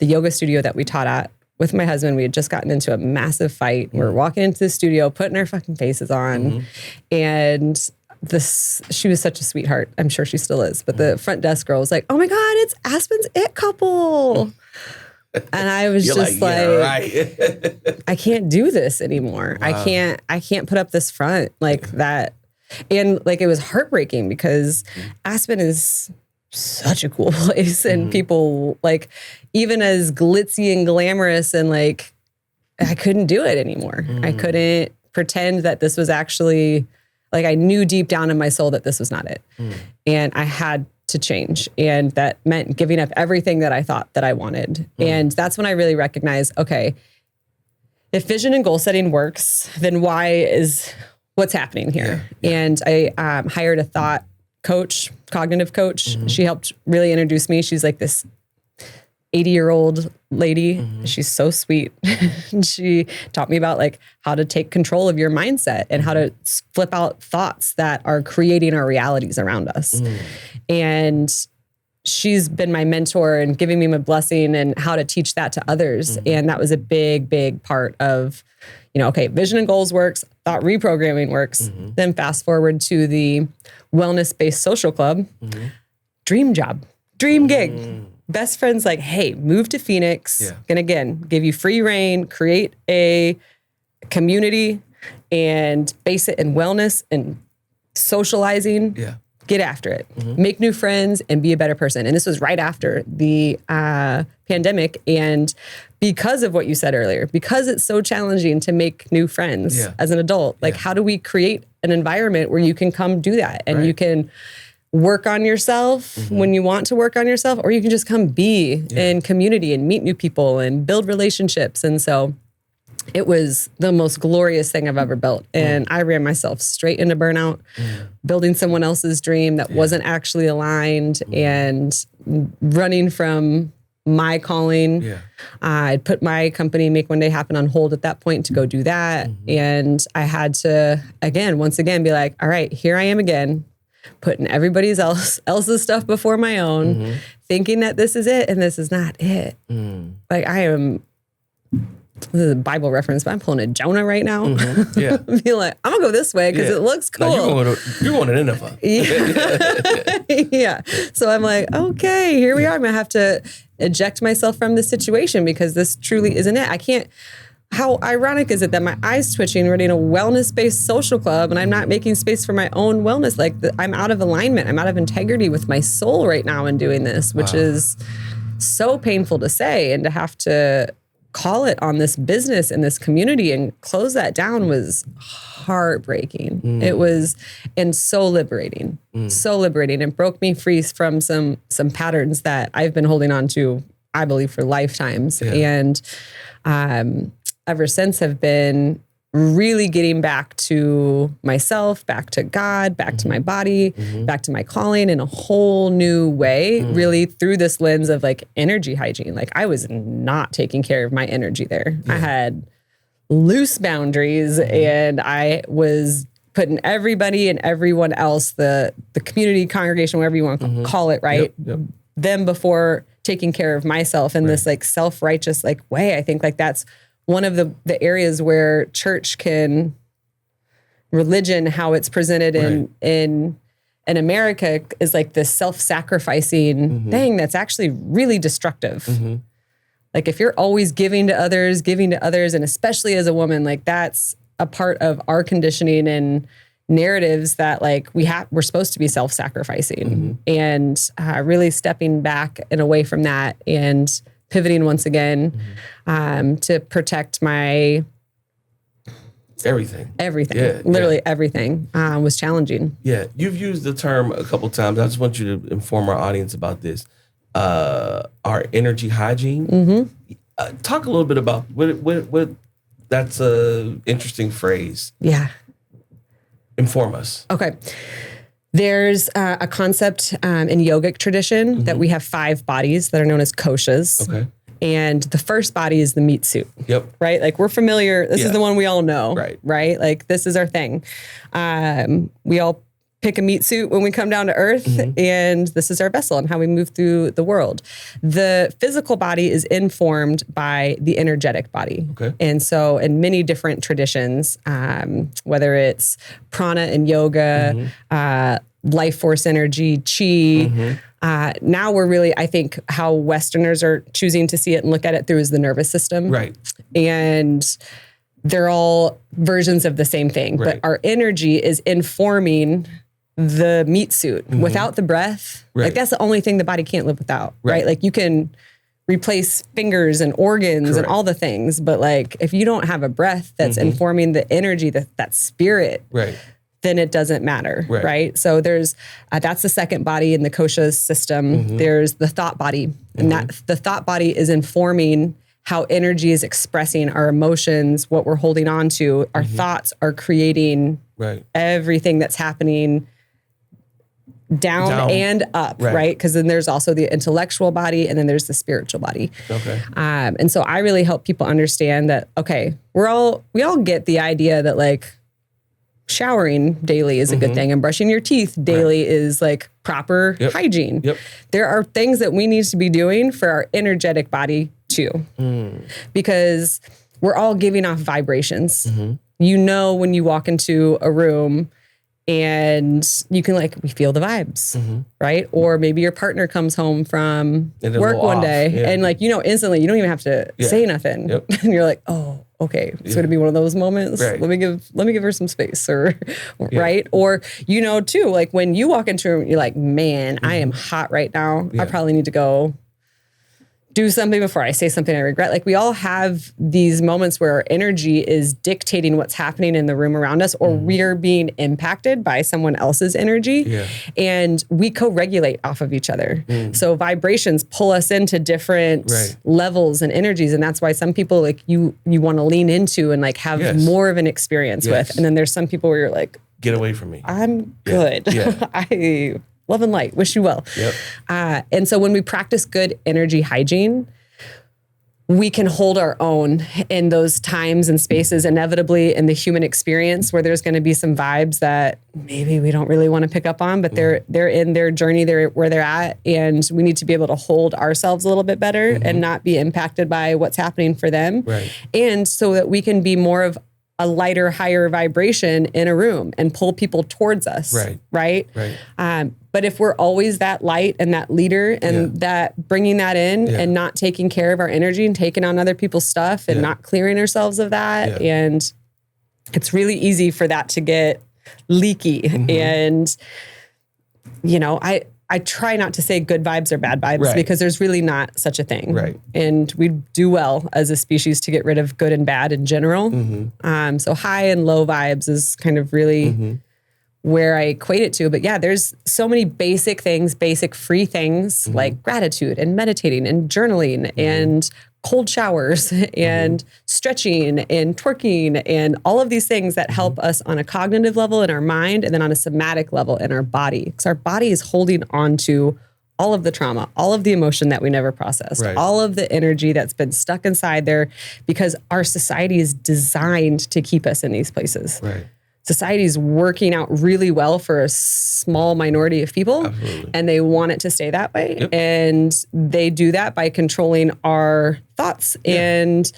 yoga studio that we taught at with my husband. We had just gotten into a massive fight. We're walking into the studio, putting our fucking faces on. And she was such a sweetheart. I'm sure she still is. But the front desk girl was like, oh my God, it's Aspen's It Couple. And I was right. I can't do this anymore. Wow. I can't put up this front like that. And like, it was heartbreaking because Aspen is such a cool place and people like, even as glitzy and glamorous and like, I couldn't do it anymore. I couldn't pretend that this was actually like, I knew deep down in my soul that this was not it. And I had to change. And that meant giving up everything that I thought that I wanted. And that's when I really recognized, okay, if vision and goal setting works, then what's happening here? And I hired a thought coach, cognitive coach. She helped really introduce me. She's like this 80-year-old lady. She's so sweet. She taught me about like how to take control of your mindset and how to flip out thoughts that are creating our realities around us. And she's been my mentor and giving me my blessing and how to teach that to others. And that was a big, big part of, okay, vision and goals works, thought reprogramming works. Then fast forward to the wellness-based social club, dream job, dream gig. Best friend's like, hey, move to Phoenix. And again, give you free reign, create a community and base it in wellness and socializing. Get after it. Make new friends and be a better person. And this was right after the pandemic. And because of what you said earlier, because it's so challenging to make new friends as an adult. Like, how do we create an environment where you can come do that and you can work on yourself when you want to work on yourself, or you can just come be in community and meet new people and build relationships. And so it was the most glorious thing I've ever built. And I ran myself straight into burnout, building someone else's dream that wasn't actually aligned and running from my calling. I'd put my company, Make One Day Happen, on hold at that point to go do that. And I had to, once again, be like, all right, here I am again, putting everybody else's stuff before my own, thinking that this is it, and this is not it. Like, I am... This is a Bible reference, but I'm pulling a Jonah right now. Be like, I'm gonna go this way because it looks cool. No, you're going to Nineveh. So I'm like, okay, here we are. I'm gonna have to eject myself from this situation because this truly isn't it. I can't. How ironic is it that my eyes twitching running a wellness-based social club and I'm not making space for my own wellness? Like, I'm out of alignment. I'm out of integrity with my soul right now in doing this, which is so painful to say, and to have to call it on this business and this community and close that down was heartbreaking. It was, and so liberating, and broke me free from some patterns that I've been holding on to, I believe, for lifetimes. And ever since have been really getting back to myself, back to God, back to my body, back to my calling in a whole new way, really through this lens of like energy hygiene. Like, I was not taking care of my energy there. I had loose boundaries and I was putting everybody and everyone else, the community, congregation, whatever you want to call it, right? Them before taking care of myself in this like self-righteous like way. I think like that's one of the areas where religion, how it's presented in America is like this self-sacrificing thing that's actually really destructive. Like, if you're always giving to others, and especially as a woman, like, that's a part of our conditioning and narratives that like we're supposed to be self-sacrificing, and really stepping back and away from that and pivoting once again to protect my everything. Literally everything was challenging. You've used the term a couple times. I just want you to inform our audience about this. Our energy hygiene. Talk a little bit about what that's a interesting phrase. Inform us. Okay. There's a concept in yogic tradition that we have 5 bodies that are known as koshas. Okay. And the first body is the meat suit. Right? Like, we're familiar. This is the one we all know. Right? Like, this is our thing. We all pick a meat suit when we come down to earth, and this is our vessel and how we move through the world. The physical body is informed by the energetic body. And so in many different traditions, whether it's prana and yoga, life force energy, chi, now we're really, I think, how Westerners are choosing to see it and look at it through is the nervous system. And they're all versions of the same thing, but our energy is informing the meat suit. Without the breath, like, that's the only thing the body can't live without, right? Like, you can replace fingers and organs and all the things, but like, if you don't have a breath that's informing the energy, that spirit, then it doesn't matter, right? So there's, that's the second body in the kosha system. There's the thought body, and that the thought body is informing how energy is expressing our emotions, what we're holding on to. Our thoughts are creating everything that's happening down and up, right? Because then there's also the intellectual body, and then there's the spiritual body. And so I really help people understand that, okay, we all get the idea that like showering daily is a good thing, and brushing your teeth daily is like proper hygiene. There are things that we need to be doing for our energetic body too, because we're all giving off vibrations. You know, when you walk into a room and you can we feel the vibes, right? Or maybe your partner comes home from work one day and instantly, you don't even have to say nothing. And you're like, oh, okay, it's going to be one of those moments. Let me give her some space, or right? Or too, like when you walk into a room, you're like, man, I am hot right now. I probably need to go do something before I say something I regret. Like we all have these moments where our energy is dictating what's happening in the room around us, or we're being impacted by someone else's energy. Yeah. And we co-regulate off of each other. So vibrations pull us into different levels and energies. And that's why some people like you want to lean into and like have more of an experience with. And then there's some people where you're like, get away from me. I'm good. Yeah. I love and light. Wish you well. Yep. And so when we practice good energy hygiene, we can hold our own in those times and spaces, inevitably in the human experience where there's going to be some vibes that maybe we don't really want to pick up on, but they're in their journey, they're where they're at. And we need to be able to hold ourselves a little bit better and not be impacted by what's happening for them. Right. And so that we can be more of a lighter, higher vibration in a room and pull people towards us. Right. But if we're always that light and that leader and that bringing that in and not taking care of our energy and taking on other people's stuff and not clearing ourselves of that. And it's really easy for that to get leaky. And, you know, I try not to say good vibes or bad vibes because there's really not such a thing. And we do well as a species to get rid of good and bad in general. So high and low vibes is kind of really where I equate it to. But yeah, there's so many basic things, basic free things like gratitude and meditating and journaling and cold showers and stretching and twerking and all of these things that help us on a cognitive level in our mind and then on a somatic level in our body. Because our body is holding on to all of the trauma, all of the emotion that we never processed, all of the energy that's been stuck inside there because our society is designed to keep us in these places. Society is working out really well for a small minority of people. And they want it to stay that way. And they do that by controlling our thoughts and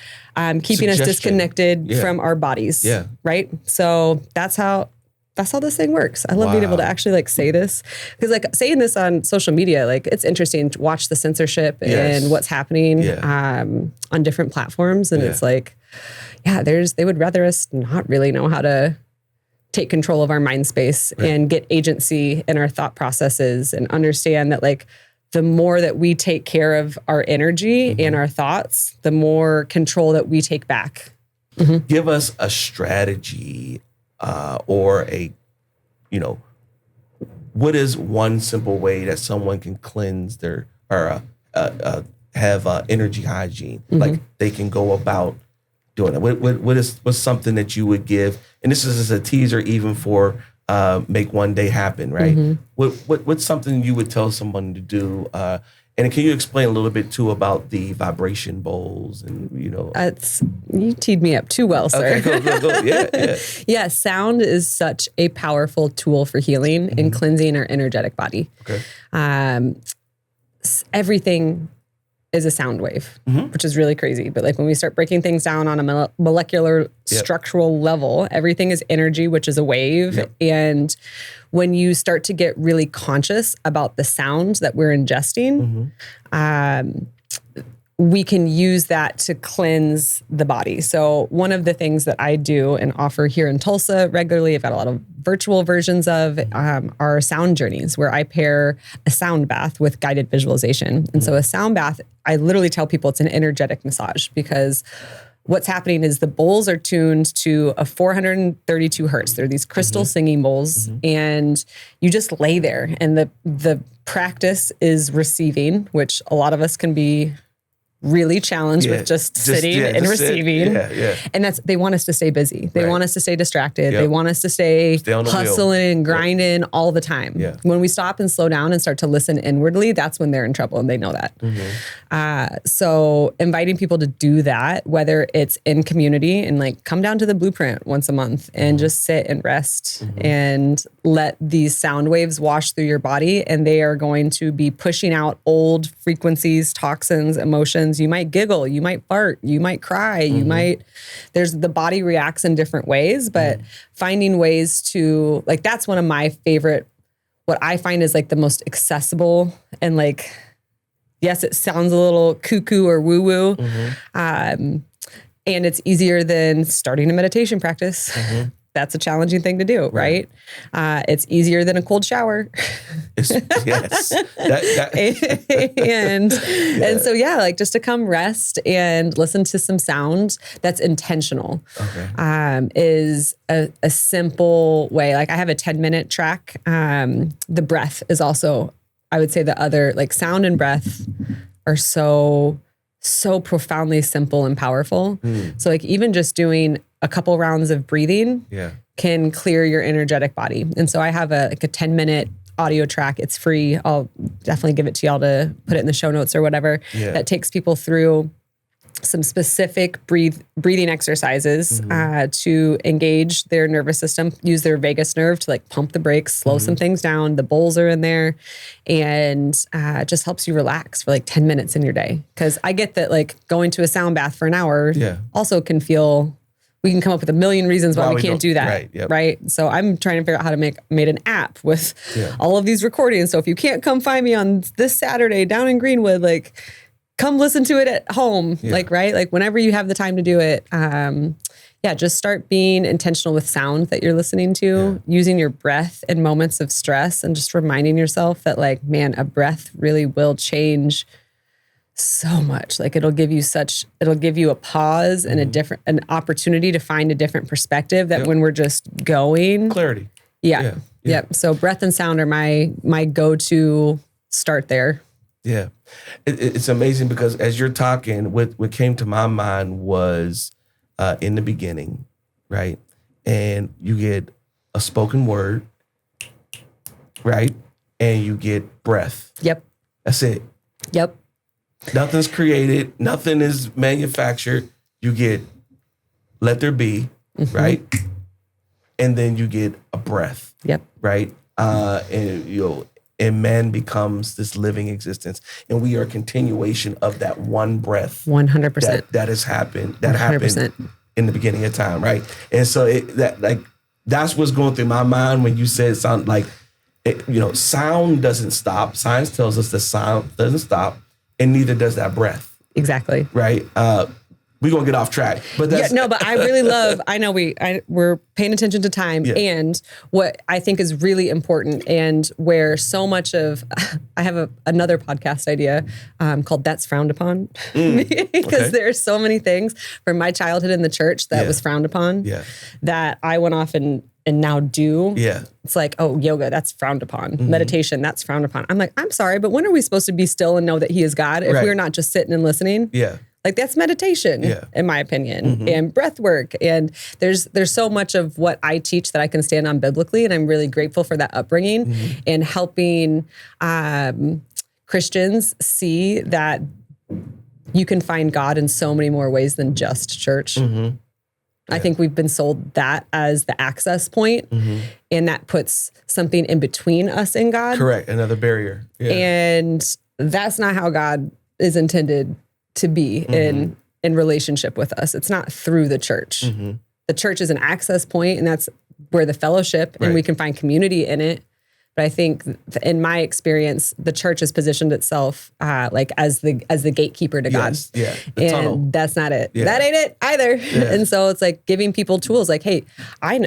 keeping us disconnected from our bodies. Right? So that's how this thing works. I love being able to actually like say this because like saying this on social media, like it's interesting to watch the censorship and what's happening on different platforms. And it's like, they would rather us not really know how to take control of our mind space and get agency in our thought processes and understand that like the more that we take care of our energy and our thoughts, the more control that we take back. Give us a strategy or a, you know, what is one simple way that someone can cleanse their or have energy hygiene? Like they can go about doing it. What's something that you would give? And this is a teaser even for make one day happen, right? What's something you would tell someone to do? And can you explain a little bit too about the vibration bowls and, you know? You teed me up too well, sir. Okay, go. Yeah. Yeah, sound is such a powerful tool for healing and cleansing our energetic body. Everything is a sound wave, which is really crazy. But like when we start breaking things down on a molecular structural level, everything is energy, which is a wave. And when you start to get really conscious about the sounds that we're ingesting, we can use that to cleanse the body. So one of the things that I do and offer here in Tulsa regularly, I've got a lot of virtual versions of, are sound journeys where I pair a sound bath with guided visualization. And so a sound bath, I literally tell people it's an energetic massage because what's happening is the bowls are tuned to a 432 hertz. They're these crystal singing bowls and you just lay there and the practice is receiving, which a lot of us can be really challenged with just sitting and receiving. And they want us to stay busy. They want us to stay distracted. They want us to stay hustling and grinding all the time. When we stop and slow down and start to listen inwardly, that's when they're in trouble and they know that. So inviting people to do that, whether it's in community and like come down to the Blueprint once a month and just sit and rest and let these sound waves wash through your body, and they are going to be pushing out old frequencies, toxins, emotions. You might giggle, you might fart, you might cry, the body reacts in different ways, but finding ways to, like, that's one of my favorite, what I find is like the most accessible and like, yes, it sounds a little cuckoo or woo-woo. And it's easier than starting a meditation practice. that's a challenging thing to do, right? It's easier than a cold shower. Yes. And so, yeah, like just to come rest and listen to some sound that's intentional is a simple way. Like I have a 10-minute track. The breath is also, I would say the other, like sound and breath are so profoundly simple and powerful. So like even just doing a couple rounds of breathing can clear your energetic body. And so I have a 10-minute audio track. It's free. I'll definitely give it to y'all to put it in the show notes or whatever. That takes people through some specific breathing exercises to engage their nervous system, use their vagus nerve to like pump the brakes, slow some things down. The bowls are in there, and it just helps you relax for like 10 minutes in your day. Because I get that like going to a sound bath for an hour also can feel, we can come up with a million reasons why we can't do that. Right. So I'm trying to figure out how to made an app with all of these recordings. So if you can't come find me on this Saturday down in Greenwood, like come listen to it at home, like whenever you have the time to do it. Just start being intentional with sound that you're listening to, using your breath in moments of stress, and just reminding yourself that like, man, a breath really will change so much. Like it'll give you a pause and an opportunity to find a different perspective that when we're just going. Clarity. Yep. So breath and sound are my go-to start there. Yeah. It's amazing because as you're talking, what came to my mind was in the beginning, right? And you get a spoken word, right? And you get breath. Yep. That's it. Yep. Nothing's created. Nothing is manufactured. You get let there be, right? And then you get a breath. Yep. Right? And man becomes this living existence. And we are a continuation of that one breath. 100%. That has happened. That 100%. Happened in the beginning of time, right? And so that's what's going through my mind when you said sound like, sound doesn't stop. Science tells us that sound doesn't stop, and neither does that breath. Exactly. Right? We're going to get off track. But that's but I really love, I know we're paying attention to time, and what I think is really important, and where so much of, I have another podcast idea called That's Frowned Upon, because there's so many things from my childhood in the church that was frowned upon that I went off and now do. It's like, oh, yoga, that's frowned upon. Meditation, that's frowned upon. I'm like, I'm sorry, but when are we supposed to be still and know that he is God if we're not just sitting and listening? Like that's meditation, in my opinion, and breath work. And there's so much of what I teach that I can stand on biblically. And I'm really grateful for that upbringing and helping Christians see that you can find God in so many more ways than just church. I think we've been sold that as the access point, and that puts something in between us and God. Correct. Another barrier. And that's not how God is intended to be in relationship with us. It's not through the church. The church is an access point, and that's where the fellowship, and we can find community in it. But I think in my experience, the church has positioned itself like as the gatekeeper to God. And tunnel. That's not it. That ain't it either. And so it's like giving people tools like, hey, I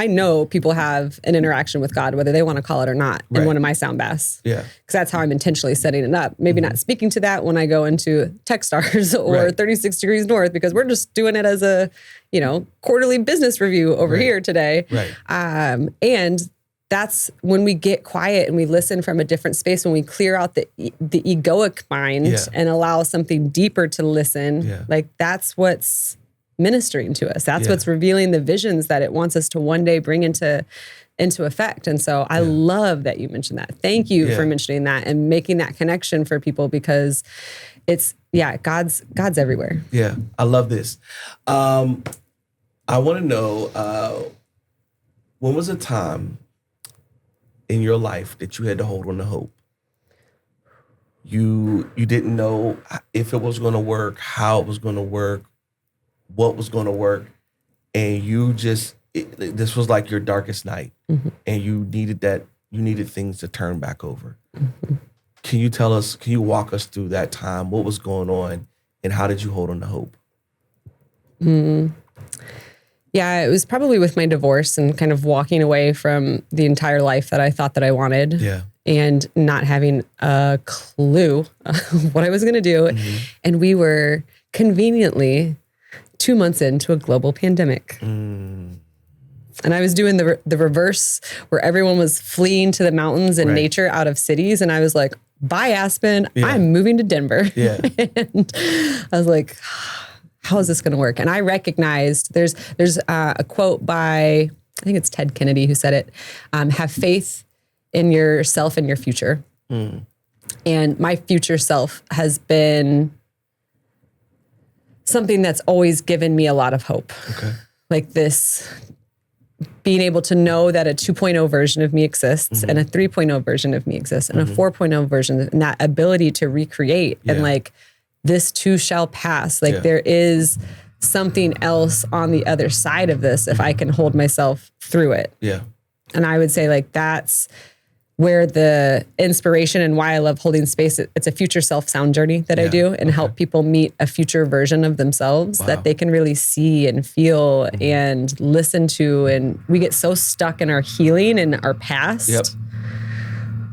know people have an interaction with God, whether they want to call it or not, in one of my sound baths. Because that's how I'm intentionally setting it up. Maybe not speaking to that when I go into Techstars or 36 Degrees North, because we're just doing it as a, quarterly business review over here today. And that's when we get quiet and we listen from a different space, when we clear out the egoic mind and allow something deeper to listen. Like that's what's ministering to us. That's what's revealing the visions that it wants us to one day bring into effect. And so I love that you mentioned that. Thank you for mentioning that and making that connection for people, because it's, God's everywhere. Yeah, I love this. I want to know, when was a time in your life that you had to hold on to hope? You didn't know if it was going to work, how it was going to work, what was going to work, and this was like your darkest night, and you needed things to turn back over. Can you walk us through that time? What was going on, and how did you hold on to hope? Yeah, it was probably with my divorce and kind of walking away from the entire life that I thought that I wanted. Yeah. And not having a clue what I was going to do. Mm-hmm. And we were conveniently 2 months into a global pandemic. Mm. And I was doing the reverse, where everyone was fleeing to the mountains and Right. nature out of cities. And I was like, bye, Aspen. Yeah. I'm moving to Denver. Yeah. And I was like, how is this going to work? And I recognized there's a quote by, I think it's Ted Kennedy who said it, have faith in yourself and your future. Mm. And my future self has been something that's always given me a lot of hope. Okay. Like this, being able to know that a 2.0 version of me exists, and a 3.0 version of me exists, and a 4.0 version, and that ability to recreate, Yeah. and like, this too shall pass. Like, Yeah. there is something else on the other side of this if I can hold myself through it. Yeah. And I would say, like, that's where the inspiration and why I love holding space. It's a future self sound journey that I Yeah. do, and help people meet a future version of themselves that they can really see and feel and listen to. And we get so stuck in our healing and our past. Yep.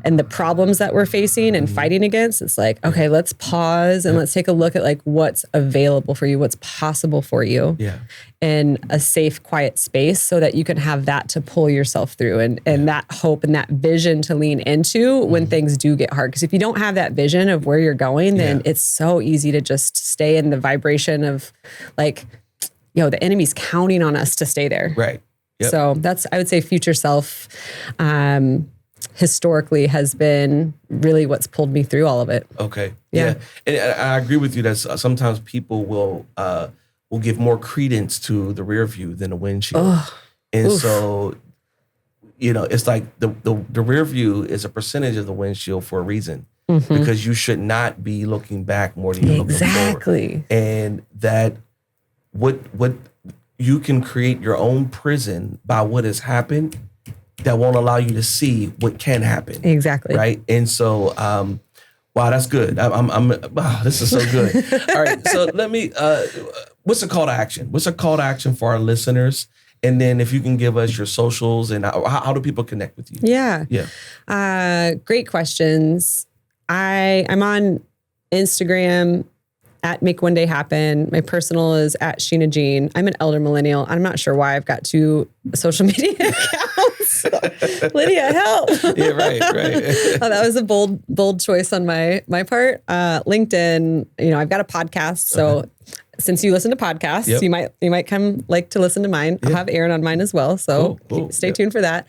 And the problems that we're facing and fighting against. It's like, okay, let's pause and let's take a look at like what's available for you, what's possible for you Yeah. in a safe, quiet space, so that you can have that to pull yourself through, and that hope and that vision to lean into when things do get hard. Because if you don't have that vision of where you're going, then it's so easy to just stay in the vibration of like, the enemy's counting on us to stay there. Right. Yep. So that's, I would say, future self, historically has been really what's pulled me through all of it. Okay. Yeah. And I agree with you that sometimes people will give more credence to the rear view than the windshield. And so, it's like the rear view is a percentage of the windshield for a reason, because you should not be looking back more than you're looking forward. Exactly. And that what you can create your own prison by what has happened that won't allow you to see what can happen. Exactly. Right. And so, wow, that's good. Wow, this is so good. All right. So let me, what's a call to action? What's a call to action for our listeners? And then if you can give us your socials and how do people connect with you? Yeah. Yeah. Great questions. I'm on Instagram at Make One Day Happen. My personal is at Shenna Jean. I'm an elder millennial. I'm not sure why I've got 2 social media accounts. Lydia, help. Yeah, right. That was a bold choice on my part. LinkedIn, I've got a podcast. So since you listen to podcasts, you might come like to listen to mine. I'll have Aaron on mine as well. So Cool. stay tuned for that.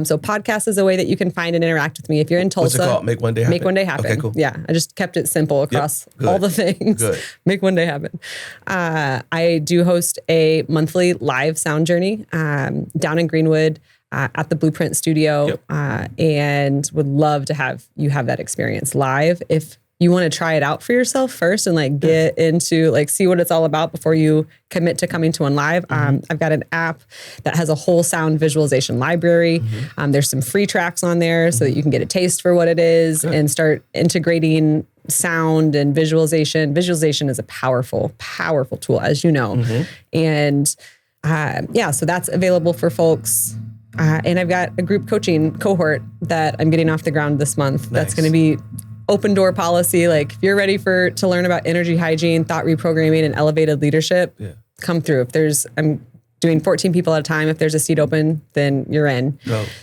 So podcast is a way that you can find and interact with me. If you're in Tulsa. What's it called? Make One Day Happen? Make One Day Happen. Okay, cool. Yeah. I just kept it simple across Good. all the things. Good. Make One Day Happen. I do host a monthly live sound journey down in Greenwood at the Blueprint Studio, and would love to have you have that experience live. If you want to try it out for yourself first and like get into like see what it's all about before you commit to coming to one live. I've got an app that has a whole sound visualization library. There's some free tracks on there so that you can get a taste for what it is and start integrating sound and visualization. Visualization is a powerful, powerful tool, as you know. And so that's available for folks. And I've got a group coaching cohort that I'm getting off the ground this month. That's going to be open door policy. Like if you're ready to learn about energy hygiene, thought reprogramming, and elevated leadership, come through. I'm doing 14 people at a time. If there's a seat open, then you're in.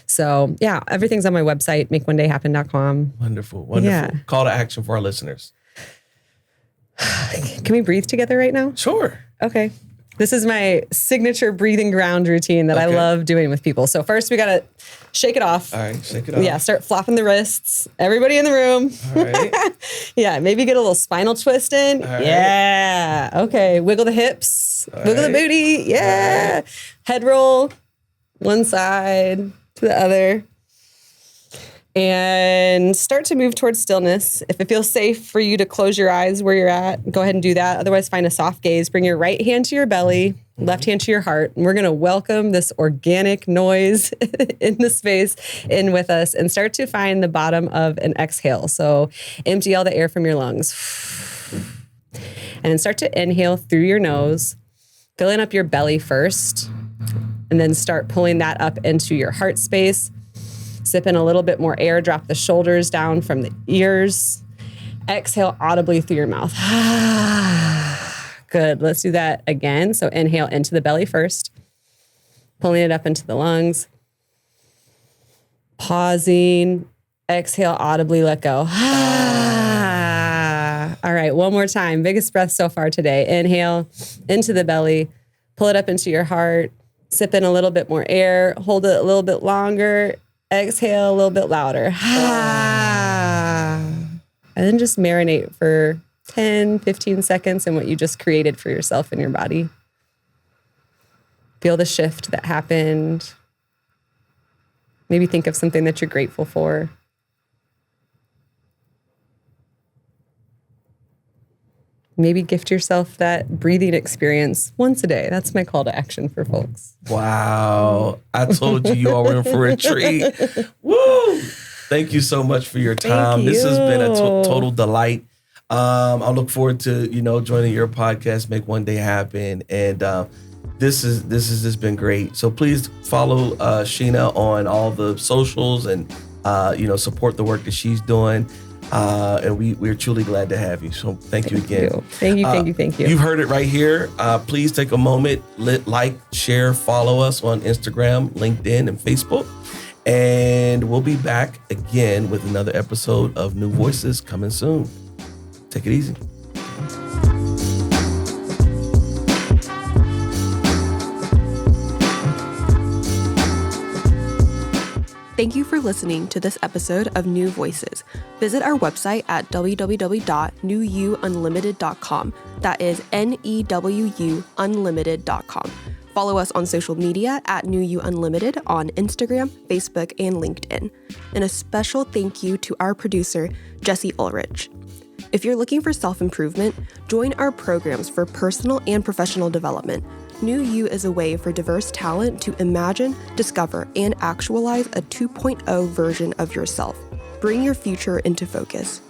So everything's on my website, makeonedayhappen.com. Wonderful. Yeah. Call to action for our listeners. Can we breathe together right now? Sure. Okay. This is my signature breathing ground routine that I love doing with people. So first we got to shake it off. All right, shake it off. Yeah, start flopping the wrists. Everybody in the room. All right. Maybe get a little spinal twist in. All right. Yeah. Okay, wiggle the hips. All wiggle right. the booty. Yeah. All right. Head roll one side to the other. And start to move towards stillness. If it feels safe for you to close your eyes where you're at, go ahead and do that. Otherwise, find a soft gaze. Bring your right hand to your belly, left hand to your heart. And we're going to welcome this organic noise in the space in with us and start to find the bottom of an exhale. So empty all the air from your lungs. And then start to inhale through your nose, filling up your belly first. and then start pulling that up into your heart space. Sip in a little bit more air, drop the shoulders down from the ears. Exhale audibly through your mouth. Good. Let's do that again. So inhale into the belly first, pulling it up into the lungs. Pausing. Exhale audibly, let go. All right, one more time. Biggest breath so far today. Inhale into the belly, pull it up into your heart. Sip in a little bit more air, hold it a little bit longer. Exhale a little bit louder. And then just marinate for 10, 15 seconds in what you just created for yourself and your body. Feel the shift that happened. Maybe think of something that you're grateful for. Maybe gift yourself that breathing experience once a day. That's my call to action for folks. Wow. I told you all were in for a treat. Woo! Thank you so much for your time. This has been a total delight. I look forward to, joining your podcast, Make One Day Happen. And this has just been great. So please follow Sheena on all the socials and, support the work that she's doing. And we're truly glad to have you. So thank you again. Thank you. You've heard it right here. Please take a moment, like, share, follow us on Instagram, LinkedIn, and Facebook. And we'll be back again with another episode of New Voices coming soon. Take it easy. Thank you for listening to this episode of New Voices. Visit our website at www.newuunlimited.com. That is NEWU Unlimited.com. Follow us on social media at New You Unlimited on Instagram, Facebook, and LinkedIn. And a special thank you to our producer, Jesse Ulrich. If you're looking for self-improvement, join our programs for personal and professional development. New You is a way for diverse talent to imagine, discover, and actualize a 2.0 version of yourself. Bring your future into focus.